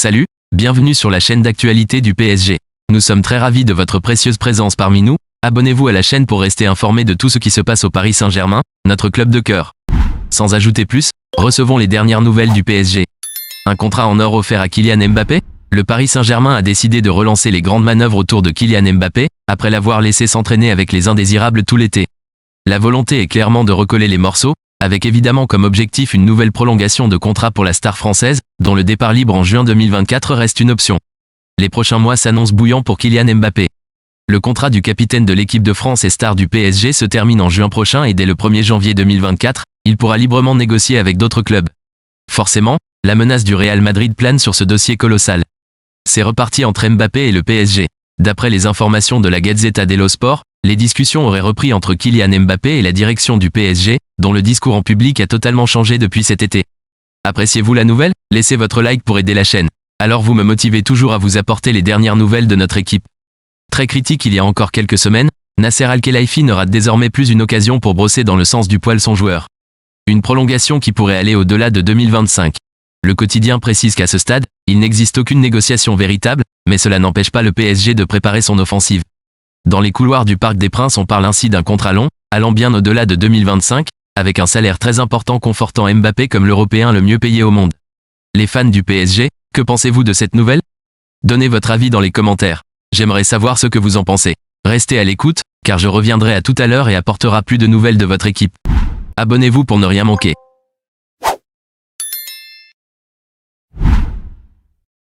Salut, bienvenue sur la chaîne d'actualité du PSG. Nous sommes très ravis de votre précieuse présence parmi nous. Abonnez-vous à la chaîne pour rester informé de tout ce qui se passe au Paris Saint-Germain, notre club de cœur. Sans ajouter plus, recevons les dernières nouvelles du PSG. Un contrat en or offert à Kylian Mbappé? Le Paris Saint-Germain a décidé de relancer les grandes manœuvres autour de Kylian Mbappé, après l'avoir laissé s'entraîner avec les indésirables tout l'été. La volonté est clairement de recoller les morceaux, avec évidemment comme objectif une nouvelle prolongation de contrat pour la star française, dont le départ libre en juin 2024 reste une option. Les prochains mois s'annoncent bouillants pour Kylian Mbappé. Le contrat du capitaine de l'équipe de France et star du PSG se termine en juin prochain et dès le 1er janvier 2024, il pourra librement négocier avec d'autres clubs. Forcément, la menace du Real Madrid plane sur ce dossier colossal. C'est reparti entre Mbappé et le PSG. D'après les informations de la Gazzetta dello Sport, les discussions auraient repris entre Kylian Mbappé et la direction du PSG, dont le discours en public a totalement changé depuis cet été. Appréciez-vous la nouvelle? Laissez votre like pour aider la chaîne. Alors vous me motivez toujours à vous apporter les dernières nouvelles de notre équipe. Très critique il y a encore quelques semaines, Nasser Al-Khelaifi ne rate désormais plus une occasion pour brosser dans le sens du poil son joueur. Une prolongation qui pourrait aller au-delà de 2025. Le quotidien précise qu'à ce stade, il n'existe aucune négociation véritable, mais cela n'empêche pas le PSG de préparer son offensive. Dans les couloirs du Parc des Princes on parle ainsi d'un contrat long, allant bien au-delà de 2025, avec un salaire très important confortant Mbappé comme l'Européen le mieux payé au monde. Les fans du PSG, que pensez-vous de cette nouvelle? Donnez votre avis dans les commentaires. J'aimerais savoir ce que vous en pensez. Restez à l'écoute, car je reviendrai à tout à l'heure et apportera plus de nouvelles de votre équipe. Abonnez-vous pour ne rien manquer.